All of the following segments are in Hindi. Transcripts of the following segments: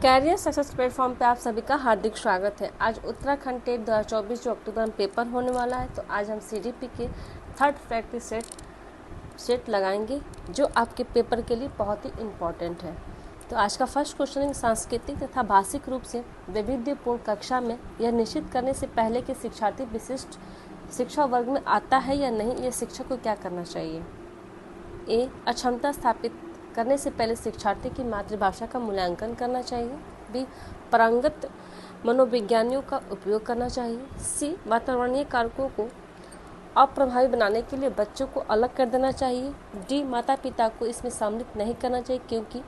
कैरियर सक्सेस प्लेटफॉर्म पे आप सभी का हार्दिक स्वागत है। आज उत्तराखंड टेट 2024 जो अक्टूबर में पेपर होने वाला है, तो आज हम सीडीपी के थर्ड प्रैक्टिस सेट लगाएंगे जो आपके पेपर के लिए बहुत ही इम्पॉर्टेंट है। तो आज का फर्स्ट क्वेश्चन है, सांस्कृतिक तथा भाषिक रूप से वैविध्यपूर्ण कक्षा में यह निश्चित करने से पहले कि शिक्षार्थी विशिष्ट शिक्षा वर्ग में आता है या नहीं, यह शिक्षक को क्या करना चाहिए। ए, अक्षमता स्थापित करने से पहले शिक्षार्थी की मातृभाषा का मूल्यांकन करना चाहिए। बी, पारंगत मनोविज्ञानियों का उपयोग करना चाहिए। सी, वातावरणीय कारकों को अप्रभावी बनाने के लिए बच्चों को अलग कर देना चाहिए। डी, माता पिता को इसमें सम्मिलित नहीं करना चाहिए क्योंकि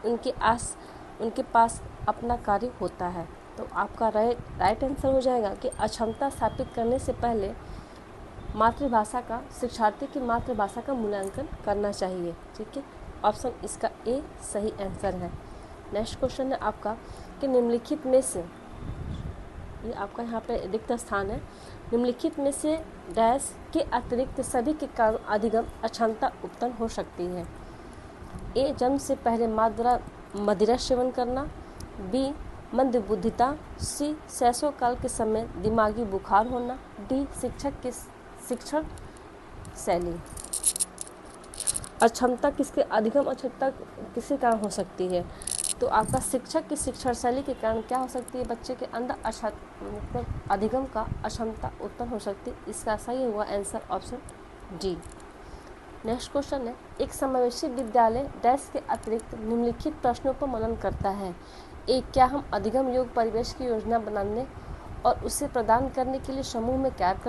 उनके पास अपना कार्य होता है। तो आपका राइट आंसर हो जाएगा कि अक्षमता स्थापित करने से पहले शिक्षार्थी की मातृभाषा का मूल्यांकन करना चाहिए। ठीक है, ऑप्शन इसका ए सही आंसर है। नेक्स्ट क्वेश्चन है आपका कि निम्नलिखित में से, ये आपका यहाँ पे रिक्त स्थान है, निम्नलिखित में से डैश के अतिरिक्त सभी के कारण अधिगम अक्षमता उत्पन्न हो सकती है। ए, जन्म से पहले माँ द्वारा मदिरा सेवन करना। बी, मंदबुद्धिता। सी, शैशव काल के समय दिमागी बुखार होना। डी, शिक्षक की शिक्षण शैली। अक्षमता किसके अधिगम अक्षमता किसके कारण हो सकती है, तो आपका शिक्षक की शिक्षण शैली के कारण क्या हो सकती है, बच्चे के अंदर मतलब अधिगम का अक्षमता उत्पन्न हो सकती है। इसका सही हुआ answer option D. Next question है, एक समावेशी विद्यालय डैश के अतिरिक्त निम्नलिखित प्रश्नों पर मनन करता है। ए, क्या हम अधिगम योग्य परिवेश की योजना बनाने और उसे प्रदान करने के लिए समूह में कार्य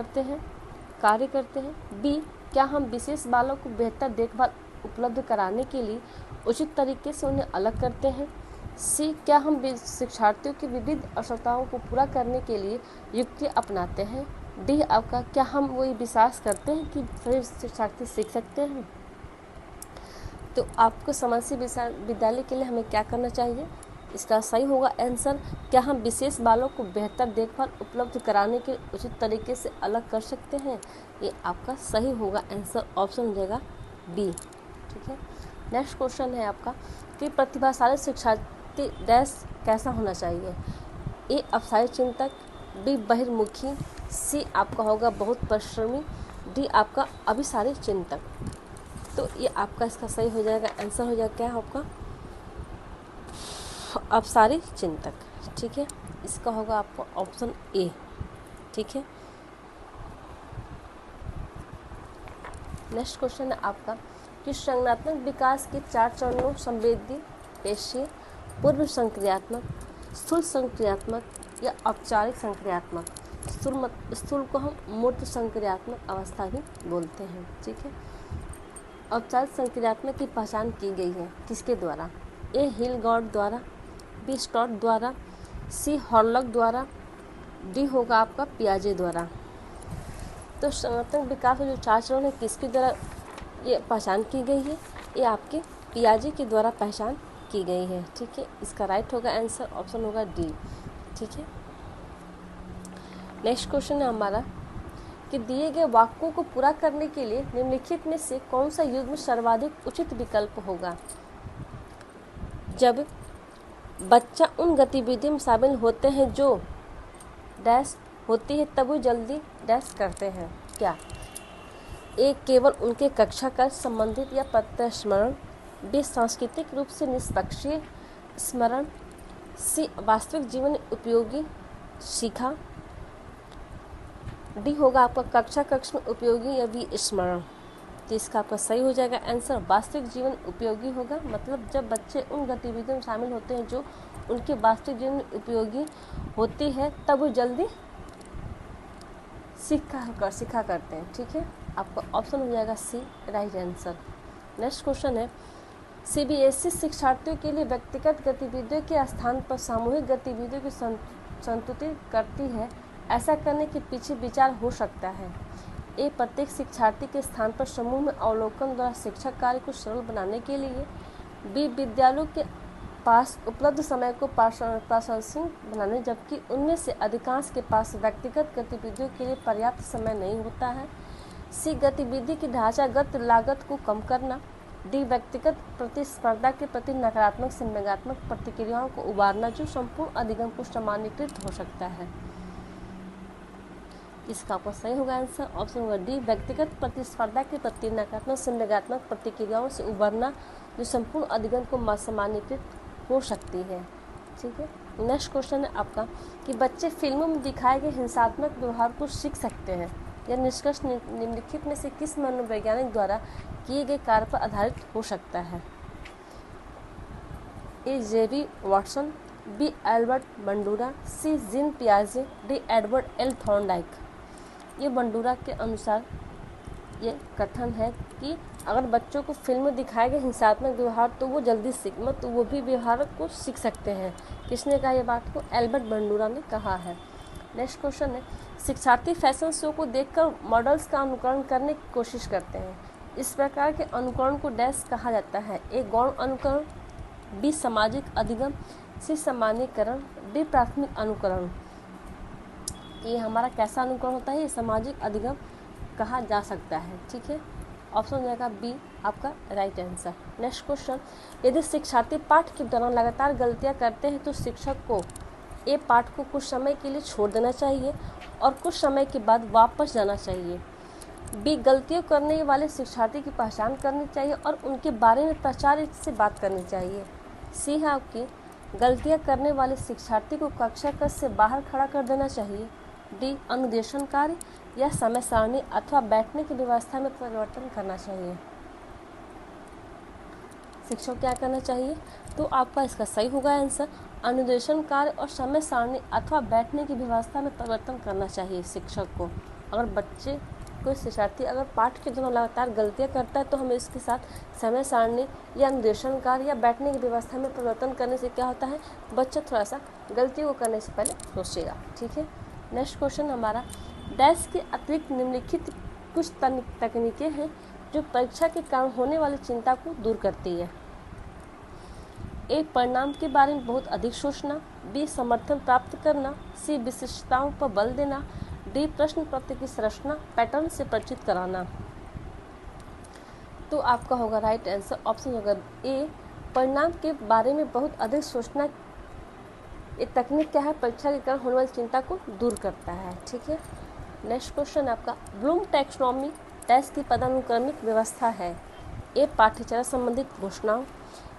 करते हैं। बी, क्या हम विशेष बालों को बेहतर देखभाल उपलब्ध कराने के लिए उचित तरीके से उन्हें अलग करते हैं। सी, क्या हम शिक्षार्थियों की विविध आवश्यकताओं को पूरा करने के लिए युक्ति अपनाते हैं। डी, आपका क्या हम वही विश्वास करते हैं कि सभी शिक्षार्थी सीख सकते हैं। तो आपको समावेशी विद्यालय के लिए हमें क्या करना चाहिए, इसका सही होगा आंसर, क्या हम विशेष बालों को बेहतर देखभाल उपलब्ध कराने के उचित तरीके से अलग कर सकते हैं। ये आपका सही होगा आंसर, ऑप्शन हो जाएगा बी। ठीक है, नेक्स्ट क्वेश्चन है आपका कि प्रतिभाशाली शिक्षार्थी डैश कैसा होना चाहिए। ए, अवसायी चिंतक। बी, बहिर्मुखी। सी, आपका होगा बहुत परिश्रमी। डी, आपका अभिसारी चिंतक। तो ये आपका इसका सही हो जाएगा आंसर हो जाएगा क्या आपका अवसारी चिंतक। ठीक है, इसका होगा आपका ऑप्शन ए। ठीक है, नेक्स्ट क्वेश्चन है आपका कि संज्ञानात्मक विकास के 4 चरणों संवेदी, पेशीय, पूर्व संक्रियात्मक, स्थूल संक्रियात्मक या औपचारिक संक्रियात्मक। स्थूल को हम मूर्त संक्रियात्मक अवस्था भी बोलते हैं। ठीक है, औपचारिक संक्रियात्मक की पहचान की गई है किसके द्वारा। ए, हिलगॉर्ड द्वारा। बी, स्टॉट द्वारा। सी, हॉर्लॉक द्वारा। डी होगा आपका पियाजे द्वारा। तो संज्ञानात्मक विकास में जो 4 चरण है किसके द्वारा ये पहचान की गई है, ये आपके पियाजे के द्वारा पहचान की गई है। ठीक है, इसका राइट होगा आंसर, ऑप्शन होगा डी। ठीक है, नेक्स्ट क्वेश्चन है हमारा कि दिए गए वाक्यों को पूरा करने के लिए निम्नलिखित में से कौन सा युग्म सर्वाधिक उचित विकल्प होगा। जब बच्चा उन गतिविधियों में शामिल होते हैं जो डैश होती है तब वो जल्दी डैश करते हैं क्या। ए, केवल उनके कक्षा का संबंधित या प्रत्यस्मरण। बी, सांस्कृतिक रूप से निष्पक्षीय स्मरण। सी, वास्तविक जीवन उपयोगी सीखा। डी होगा आपका कक्ष में उपयोगी या भी स्मरण। तो इसका आपका सही हो जाएगा आंसर, वास्तविक जीवन उपयोगी होगा। मतलब जब बच्चे उन गतिविधियों में शामिल होते हैं जो उनके वास्तविक जीवन में उपयोगी होती है तब वो जल्दी सीखा करते हैं। ठीक है, आपका ऑप्शन हो जाएगा सी राइट आंसर। नेक्स्ट क्वेश्चन है, सीबीएसई शिक्षार्थियों के लिए व्यक्तिगत गतिविधियों के स्थान पर सामूहिक गतिविधियों की संतुलित करती है। ऐसा करने के पीछे विचार हो सकता है। ए, प्रत्येक शिक्षार्थी के स्थान पर समूह में अवलोकन द्वारा शिक्षक कार्य को सरल बनाने के लिए। बी, विद्यालयों के पास उपलब्ध समय को प्रासंगिक बनाने, जबकि उनमें से अधिकांश के पास व्यक्तिगत गतिविधियों के लिए पर्याप्त समय नहीं होता है। सी, गतिविधि की ढांचागत लागत को कम करना। डी व्यक्तिगत प्रतिस्पर्धा के प्रति नकारात्मक संवेगात्मक प्रतिक्रियाओं को उबारना जो संपूर्ण अधिगम को सामान्यीकृत हो सकता है। इसका आपका सही होगा आंसर ऑप्शन होगा डी व्यक्तिगत प्रतिस्पर्धा के प्रति नकारात्मक संवेगात्मक प्रतिक्रियाओं से उबरना जो संपूर्ण अधिगम को सामान्यीकृत हो सकती है। ठीक है, नेक्स्ट क्वेश्चन है आपका कि बच्चे फिल्मों में दिखाए गए हिंसात्मक व्यवहार को सीख सकते हैं। यह निष्कर्ष निम्नलिखित में से किस मनोवैज्ञानिक द्वारा किए गए कार्य पर आधारित हो सकता है? A Jerry Watson, B Albert Bandura, C Jean पियाजे, डी एडवर्ड एल थॉर्नडाइक। ये बंडूरा के अनुसार ये कथन है कि अगर बच्चों को फिल्म में दिखाए गए हिंसात्मक व्यवहार तो वो जल्दी सीख तो वो भी व्यवहार को सीख सकते हैं। किसने कहा ये बात को? एल्बर्ट बंडूरा ने कहा है। नेक्स्ट क्वेश्चन है शिक्षार्थी फैशन शो को देखकर मॉडल्स का अनुकरण करने की कोशिश करते हैं। इस प्रकार के अनुकरण को डैश कहा जाता है? ए गौण अनुकरण, बी सामाजिक अधिगम, सी सामान्यीकरण, डी प्राथमिक अनुकरण। ये हमारा कैसा अनुकरण होता है? ये सामाजिक अधिगम कहा जा सकता है। ठीक है, ऑप्शन हो जाएगा बी आपका राइट आंसर। नेक्स्ट क्वेश्चन यदि शिक्षार्थी पाठ के दौरान लगातार गलतियां करते हैं तो शिक्षक को ए पाठ को कुछ समय के लिए छोड़ देना चाहिए और कुछ समय के बाद वापस जाना चाहिए। बी गलतियां करने वाले शिक्षार्थी की पहचान करनी चाहिए और उनके बारे में प्राचार्य से बात करनी चाहिए। सी है आपकी गलतियां करने वाले शिक्षार्थी को कक्षा कक्ष से बाहर खड़ा कर देना चाहिए। डी अनुदेशन कार्य या समय सारणी अथवा बैठने की व्यवस्था में परिवर्तन करना चाहिए। शिक्षक क्या करना चाहिए? तो आपका इसका सही होगा आंसर अनुदेशन कार्य और समय सारणी अथवा बैठने की व्यवस्था में परिवर्तन करना चाहिए शिक्षक को। अगर बच्चे कोई शिक्षार्थी अगर पाठ के दौरान लगातार गलतियां करता है तो हमें इसके साथ समय सारणी या अनुदेशन कार्य या बैठने की व्यवस्था में परिवर्तन करने से क्या होता है, बच्चा थोड़ा सा गलती को करने से पहले सोचेगा। ठीक है, नेक्स्ट क्वेश्चन हमारा डैश के अतिरिक्त निम्नलिखित कुछ तकनीकें हैं जो परीक्षा के कारण होने वाली चिंता को दूर करती है। ए परिणाम के बारे में बहुत अधिक सोचना, बी समर्थन प्राप्त करना, सी विशिष्टताओं पर बल देना, डी प्रश्न पत्र की संरचना पैटर्न से परिचित कराना। तो आपका होगा राइट आंसर ऑप्शन होगा ए परिणाम के बारे में बहुत अधिक सोचना। ये तकनीक क्या है? परीक्षा के कारण होने वाली चिंता को दूर करता है। ठीक है, नेक्स्ट क्वेश्चन आपका ब्लूम टैक्सोनॉमी डैश की पदानुक्रमिक व्यवस्था है। ए पाठ्यचर्या संबंधित घोषणाओं,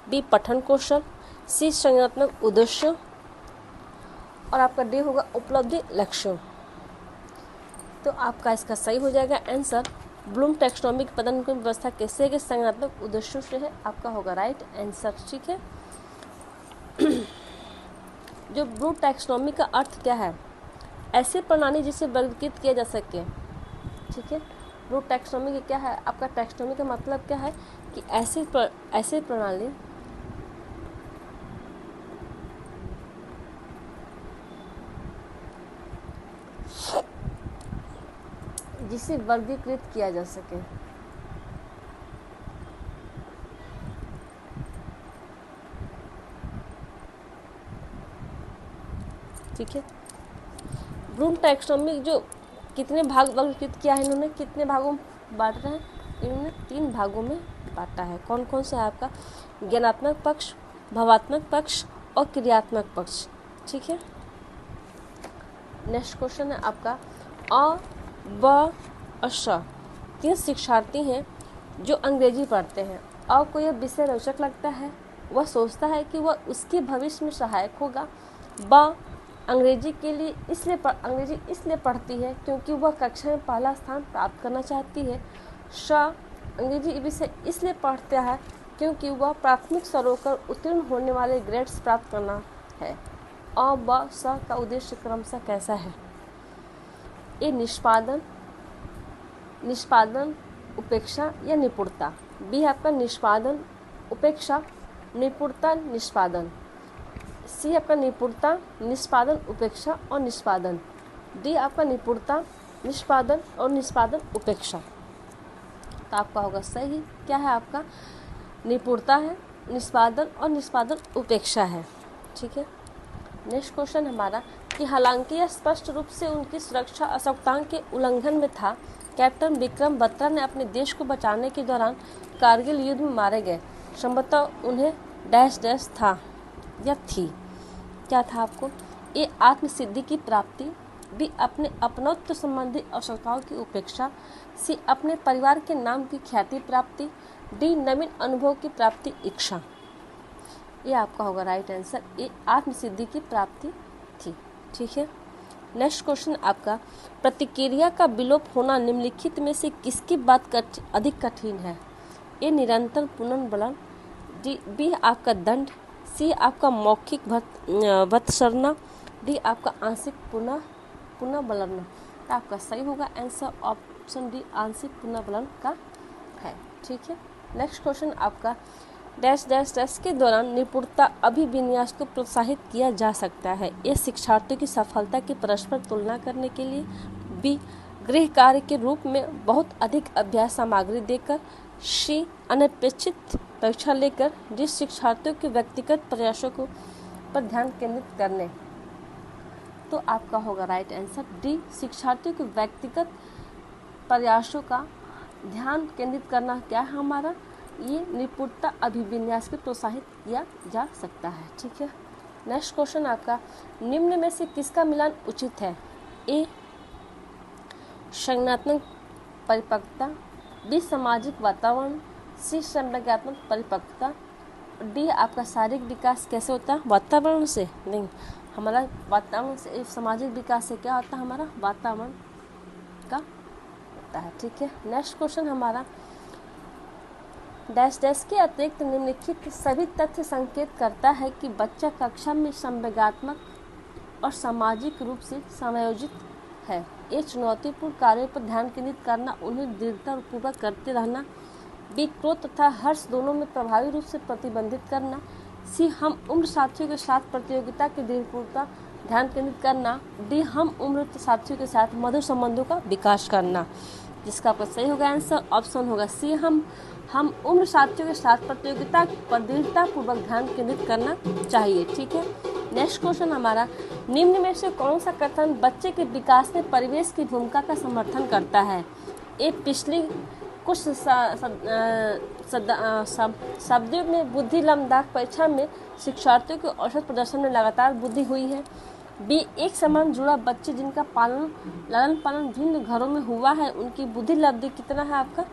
बी पठन कौशल, सी संज्ञानात्मक उद्देश्य और आपका डी होगा उपलब्धि लक्ष्यों। तो आपका इसका सही हो जाएगा आंसर ब्लूम टैक्सोनॉमी की पदानुक्रमिक व्यवस्था कैसे है कि संज्ञानात्मक उद्देश्यों से है। आपका होगा राइट आंसर। ठीक है, जो ब्लूम टैक्सोनॉमी का अर्थ क्या है? ऐसी प्रणाली जिसे वर्गीकृत किया जा सके। ठीक है, ब्लूम टैक्सोनॉमी का क्या है? आपका टैक्सोनॉमी का मतलब क्या है कि ऐसी प्रणाली जिसे वर्गीकृत किया जा सके। ठीक है, ब्लूम टैक्सोनॉमी जो कितने भाग वर्गीकृत किया है इन्होंने, कितने भागों में बांट रहे हैं? इन्होंने 3 भागों में बांटा है। कौन कौन से है आपका? ज्ञानात्मक पक्ष, भावात्मक पक्ष और क्रियात्मक पक्ष। ठीक है, नेक्स्ट क्वेश्चन है आपका अ ब और श 3 शिक्षार्थी हैं जो अंग्रेजी पढ़ते हैं। अ को यह विषय रोचक लगता है, वह सोचता है कि वह उसके भविष्य में सहायक होगा। ब अंग्रेजी इसलिए पढ़ती है क्योंकि वह कक्षा में पहला स्थान प्राप्त करना चाहती है। श अंग्रेजी विषय इसलिए पढ़ता है क्योंकि वह प्राथमिक स्तरों पर उत्तीर्ण होने वाले ग्रेड्स प्राप्त करना है। अ ब स का उद्देश्य क्रमशः कैसा है? ए निष्पादन उपेक्षा या निपुणता। बी आपका निष्पादन उपेक्षा निपुणता निष्पादन। सी आपका निपुणता निष्पादन उपेक्षा और निष्पादन। डी आपका निपुणता निष्पादन और निष्पादन उपेक्षा। तो आपका होगा सही क्या है? आपका निपुणता है, निष्पादन और निष्पादन उपेक्षा है। ठीक है, नेक्स्ट क्वेश्चन हमारा कि हालांकि यह स्पष्ट रूप से उनकी सुरक्षा आवश्यकताओं के उल्लंघन में था, कैप्टन विक्रम बत्रा ने अपने देश को बचाने के दौरान कारगिल युद्ध में मारे गए। संभवतः उन्हें डैश डैश था या थी, क्या था आपको? ए आत्मसिद्धि की प्राप्ति, बी अपने अपनत्व संबंधी आवश्यकताओं की उपेक्षा, सी अपने परिवार के नाम की ख्याति प्राप्ति, डी नवीन अनुभव की प्राप्ति इच्छा। ये आपका होगा राइट आंसर, ए आत्मसिद्धि की प्राप्ति थी। ठीक है, नेक्स्ट क्वेश्चन आपका, प्रतिक्रिया का विलोप होना निम्नलिखित में से किसकी बात अधिक कठिन है? ए निरंतर पुनर्बलन, बी आपका दंड, सी आपका मौखिक वत्सरना, डी आपका आंशिक पुनर्बलन। तो आपका सही होगा आंसर ऑप्शन डी, आंशिक पुनर्बलन का है। ठीक है, नेक्स्ट क्वेश्चन आपका, डैश डैश डैश के दौरान निपुणता अभिविन्यास को प्रोत्साहित किया जा सकता है। ये शिक्षार्थियों की सफलता की परस्पर तुलना करने के लिए, बी गृह कार्य के रूप में बहुत अधिक अभ्यास सामग्री देकर, सी अनपेक्षित परीक्षा लेकर, डी शिक्षार्थियों के व्यक्तिगत प्रयासों को पर ध्यान केंद्रित करने। तो आपका होगा राइट आंसर डी, शिक्षार्थियों के व्यक्तिगत प्रयासों का ध्यान केंद्रित करना क्या है हमारा, ये निपुणता अभिविन्यास को प्रोत्साहित किया जा सकता है। ठीक है, नेक्स्ट क्वेश्चन आपका, निम्न में से किसका मिलान उचित है? ए संज्ञानात्मक परिपक्वता, बी सामाजिक वातावरण, सी संवेगात्मक परिपक्वता, डी आपका शारीरिक विकास कैसे होता है? वातावरण से नहीं, हमारा वातावरण से, सामाजिक विकास से क्या होता है? हमारा वातावरण का होता है। ठीक है, नेक्स्ट क्वेश्चन हमारा, डैश डैश के अतिरिक्त निम्नलिखित सभी तथ्य संकेत करता है कि बच्चा कक्षा में संवेगात्मक और सामाजिक रूप से समायोजित है। ये चुनौतीपूर्ण कार्यों पर ध्यान केंद्रित करना, उन्हें दृढ़तापूर्वक करते रहना, बी क्रोध तथा हर्ष दोनों में प्रभावी रूप से प्रतिबंधित करना, सी हम उम्र साथियों के साथ प्रतियोगिता की दृढ़पूर्वक ध्यान केंद्रित करना, डी हम उम्र साथियों के साथ मधुर संबंधों का विकास करना। जिसका आपका सही होगा आंसर ऑप्शन होगा सी, हम उम्र साथियों के साथ प्रतियोगिता पर दृढ़तापूर्वक ध्यान केंद्रित करना चाहिए। ठीक है, नेक्स्ट क्वेश्चन हमारा, निम्न में से कौन सा कथन बच्चे के विकास में परिवेश की भूमिका का समर्थन करता है? ए पिछली कुछ शब्दों में बुद्धि लम्बाक परीक्षा में शिक्षार्थियों के औसत प्रदर्शन में लगातार वृद्धि हुई है, बी एक समान जुड़ा बच्चे जिनका लालन पालन भिन्न घरों में हुआ है उनकी बुद्धि लब्धि कितना है आपका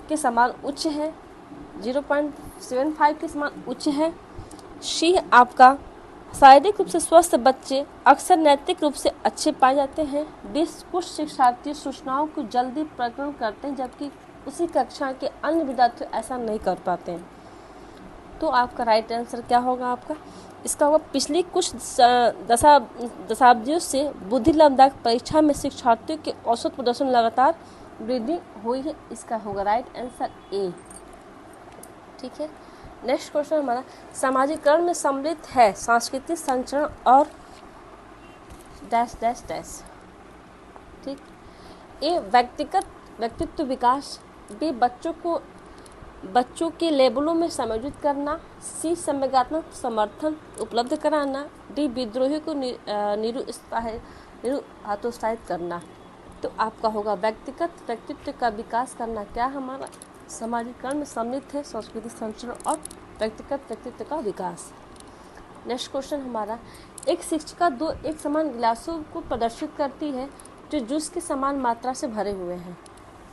के समान उच्च है, 0.75 के समान उच्च है, सी आपका शारीरिक रूप से स्वस्थ बच्चे अक्सर नैतिक रूप से अच्छे पाए जाते हैं, डी कुछ शिक्षार्थी सूचनाओं को जल्दी प्रकरण करते हैं जबकि उसी कक्षा के अन्य विद्यार्थी ऐसा नहीं कर पाते हैं। तो आपका राइट आंसर क्या होगा आपका? इसका होगा पिछली कुछ दशाब्दियों से बुद्धि लब्धाक परीक्षा में शिक्षार्थियों के औसत प्रदर्शन लगातार वृद्धि हुई है। इसका होगा राइट आंसर ए। ठीक है, नेक्स्ट क्वेश्चन हमारा, सामाजिकरण में सम्मिलित है सांस्कृतिक संचरण और डैश डैश डैश। ठीक, ए व्यक्तित्व विकास, बी बच्चों के लेबलों में समायोजित करना, सी संवेगात्मक समर्थन उपलब्ध कराना, डी विद्रोही को हतोत्साहित करना। तो आपका होगा व्यक्तित्व का विकास करना क्या हमारा सामाजिकरण में सम्मिलित है सांस्कृतिक संचरण और व्यक्तित्व का विकास। नेक्स्ट क्वेश्चन हमारा, एक शिक्षिका दो एक समान गिलासों को प्रदर्शित करती है जो जूस की समान मात्रा से भरे हुए हैं।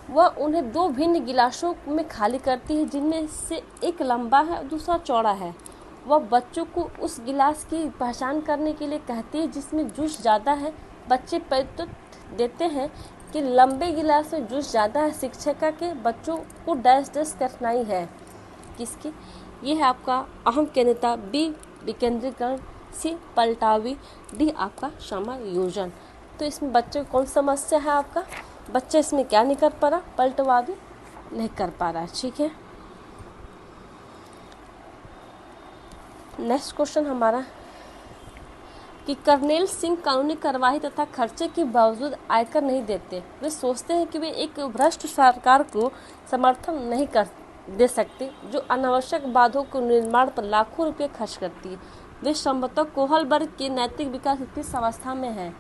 वह उन्हें दो भिन्न गिलासों में खाली करती है जिनमें से एक लंबा है और दूसरा चौड़ा है। वह बच्चों को उस गिलास की पहचान करने के लिए कहती है जिसमें जूस ज़्यादा है। बच्चे प्रत्युत्तर देते हैं कि लंबे गिलास में जूस ज़्यादा है। शिक्षिका के बच्चों को डैश डैश कठिनाई है किसकी? ये है आपका अहम केंद्रिता, बी विकेंद्रीकरण, सी पलटावी, डी आपका समायोजन। तो इसमें बच्चे को कौन समस्या है आपका? बच्चा इसमें क्या नहीं कर पा रहा? पलटवावी नहीं कर पा रहा है। ठीक है, नेक्स्ट क्वेश्चन हमारा कि कर्नेल सिंह कानूनी कार्रवाई तथा खर्चे के बावजूद आयकर नहीं देते। वे सोचते हैं कि वे एक भ्रष्ट सरकार को समर्थन नहीं कर दे सकते जो अनावश्यक बाधों को निर्माण पर लाखों रुपए खर्च करती है। वे संभवतः कोहल वर्ग के नैतिक विकास की अवस्था में है।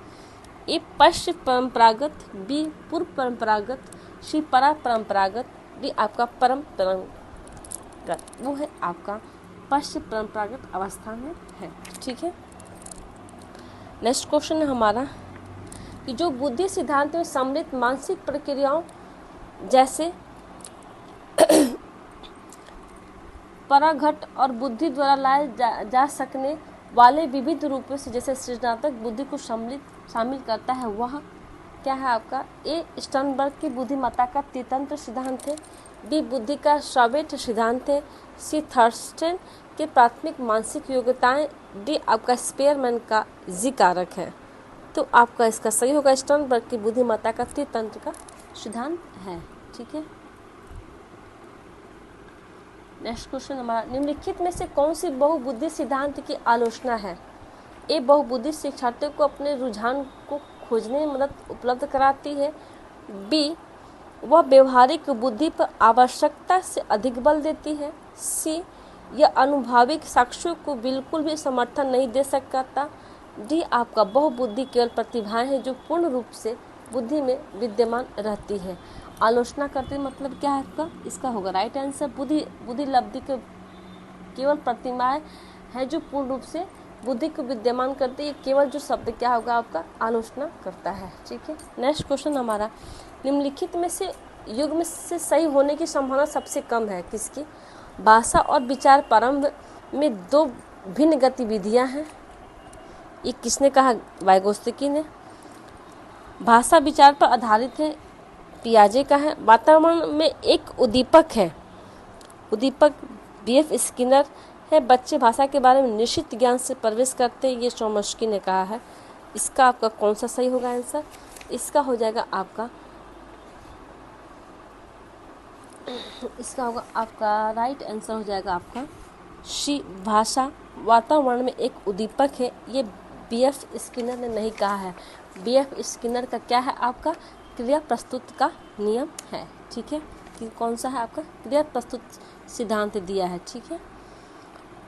ए पश्चिम परंपरागत, बी पूर्व परंपरागत, सी परंपरागत, डी आपका परंपरागत, वो है आपका पश्चिम परंपरागत अवस्था में है। ठीक है, नेक्स्ट क्वेश्चन है हमारा कि जो बुद्धि सिद्धांत में सम्मिलित मानसिक प्रक्रियाओं जैसे पराघट और बुद्धि द्वारा लाए जा सकने वाले विविध रूपों से जैसे सृजनात्मक बुद्धि को शामिल करता है, वह क्या है आपका? ए स्टर्नबर्ग की बुद्धिमत्ता का तीतंत्र सिद्धांत है, बी बुद्धि का श्रावेट सिद्धांत है, सी थर्स्टन के प्राथमिक मानसिक योग्यताएं, डी आपका स्पेयरमैन का जी कारक है। तो आपका इसका सही होगा स्टर्नबर्ग की बुद्धिमत्ता का तीतंत्र का सिद्धांत है। ठीक है, नेक्स्ट क्वेश्चन हमारा, निम्नलिखित में से कौन सी बहुबुद्धि सिद्धांत की आलोचना है? ए बहुबुद्धि शिक्षार्थियों को अपने रुझान को खोजने में मदद उपलब्ध कराती है, बी वह व्यवहारिक बुद्धि पर आवश्यकता से अधिक बल देती है, सी यह अनुभाविक साक्ष्यों को बिल्कुल भी समर्थन नहीं दे सकता, डी आपका बहुबुद्धि केवल प्रतिभाएं हैं जो पूर्ण रूप से बुद्धि में विद्यमान रहती है। आलोचना करते मतलब क्या है आपका? इसका होगा राइट आंसर बुद्धि लब्धि के केवल प्रतिमाएं हैं जो पूर्ण रूप से बुद्धि को विद्यमान करती है। केवल जो शब्द क्या होगा आपका? आलोचना करता है। ठीक है, नेक्स्ट क्वेश्चन हमारा, निम्नलिखित में से युग में से सही होने की संभावना सबसे कम है किसकी? भाषा और विचार प्रारंभ में दो भिन्न गतिविधियां हैं। ये किसने कहा? वाइगोत्स्की ने। भाषा विचार पर आधारित है, पियाजे का है। वातावरण में एक उद्दीपक है, उद्दीपक B.F. स्किनर है। बच्चे भाषा के बारे में निश्चित ज्ञान से प्रवेश करते हैं, ये चोम्स्की ने कहा है। इसका आपका कौन सा सही होगा आंसर? इसका हो जाएगा आपका, इसका होगा आपका राइट आंसर हो जाएगा आपका सी। भाषा वातावरण में एक उद्दीपक है, ये B.F. स्किनर ने नहीं कहा है। B.F. स्किनर का क्या है आपका? क्रिया प्रस्तुत का नियम है। ठीक है, कि कौन सा है आपका? क्रिया प्रस्तुत सिद्धांत दिया है। ठीक है,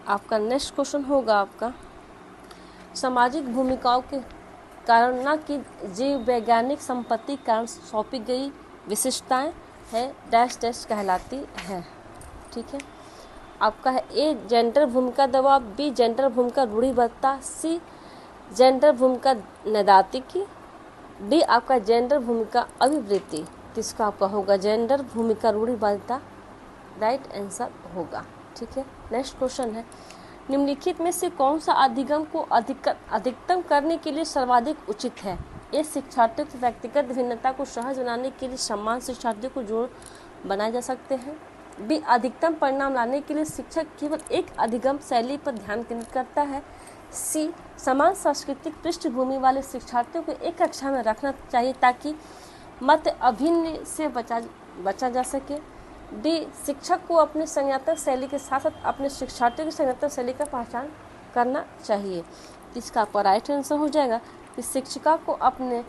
आपका नेक्स्ट क्वेश्चन होगा आपका, सामाजिक भूमिकाओं के कारण न कि जीव वैज्ञानिक संपत्ति कारण सौंपी गई विशिष्टताएं है डैश डैश कहलाती है। ठीक है, आपका है ए जेंडर भूमिका दबाव, बी जेंडर भूमिका रूढ़िबद्धता, सी जेंडर भूमिका नैदातिकी, डी आपका जेंडर भूमिका अभिवृत्ति। किसका आपका होगा? जेंडर भूमिका रूढ़िबद्धता राइट आंसर होगा। ठीक है, नेक्स्ट क्वेश्चन है, निम्नलिखित में से कौन सा अधिगम को अधिकतम करने के लिए सर्वाधिक उचित है? ए शिक्षार्थियों की व्यक्तिगत भिन्नता को सहज बनाने के लिए समान शिक्षार्थियों को जोड़ बनाए जा सकते हैं, बी अधिकतम परिणाम लाने के लिए शिक्षक केवल एक अधिगम शैली पर ध्यान केंद्रित करता है, सी समान सांस्कृतिक पृष्ठभूमि वाले शिक्षार्थियों को एक कक्षा में रखना चाहिए ताकि मत अभिन्न से बचा जा सके, डी शिक्षक को अपने संज्ञानात्मक शैली के साथ साथ अपने शिक्षार्थियों की संज्ञानात्मक शैली का पहचान करना चाहिए। इसका आपका राइट आंसर हो जाएगा कि शिक्षिका को अपने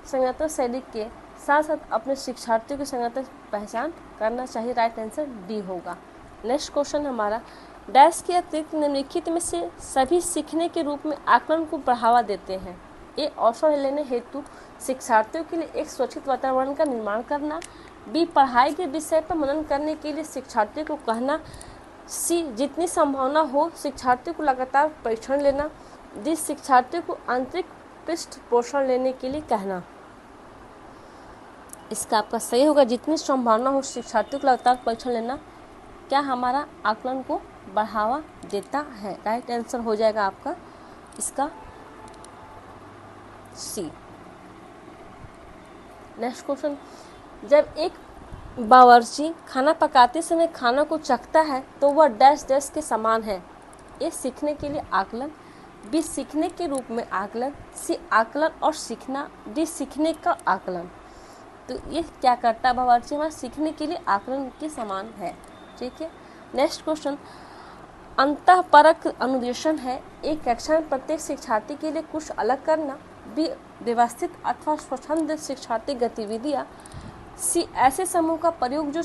संज्ञानात्मक शैली के साथ साथ अपने शिक्षार्थियों की संज्ञानात्मक पहचान करना चाहिए। राइट आंसर डी होगा। नेक्स्ट क्वेश्चन हमारा, डैश के अतिरिक्त निम्नलिखित में से सभी सीखने के रूप में आकलन को बढ़ावा देते हैं? ए अवसर लेने हेतु शिक्षार्थियों के लिए एक सुरक्षित वातावरण का निर्माण करना, बी पढ़ाई के विषय पर मनन करने के लिए शिक्षार्थियों को कहना, सी जितनी संभावना हो शिक्षार्थियों को लगातार परीक्षण लेना, डी शिक्षार्थियों को आंतरिक पृष्ठ पोषण लेने के लिए कहना। इसका आपका सही होगा जितनी संभावना हो शिक्षार्थियों को लगातार परीक्षण लेना क्या हमारा आकलन को बढ़ावा देता है। राइट आंसर हो जाएगा आपका इसका सी। नेक्स्ट क्वेश्चन, जब एक बावर्ची खाना पकाते समय खाना को चखता है तो वह डैश डैश के समान है? ए सीखने के लिए आकलन, बी सीखने के रूप में आकलन, सी आकलन और सीखना, डी सीखने का आकलन। तो ये क्या करता है बावर्ची? हमारा सीखने के लिए आकलन के समान है। ठीक है, नेक्स्ट क्वेश्चन, अंतःपरक अनुदेशन है। एक कक्षा में प्रत्येक शिक्षार्थी के लिए कुछ अलग करना, बी व्यवस्थित अथवा स्वच्छंद शिक्षार्थी गतिविधियाँ, सी ऐसे समूह का प्रयोग जो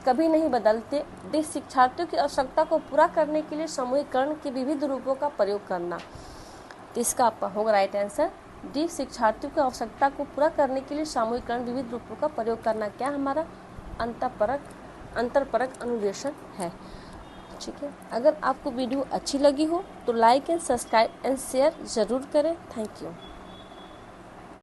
कभी नहीं बदलते, डी शिक्षार्थियों की आवश्यकता को पूरा करने के लिए समूहीकरण के विविध रूपों का प्रयोग करना। तो इसका आपका होगा राइट आंसर डी, शिक्षार्थियों की आवश्यकता को पूरा करने के लिए सामूहिकरण विविध रूपों का प्रयोग करना क्या हमारा अंतरपरक अनुदेशन है। ठीक है, अगर आपको वीडियो अच्छी लगी हो तो like and subscribe and share ज़रूर करें। Thank you.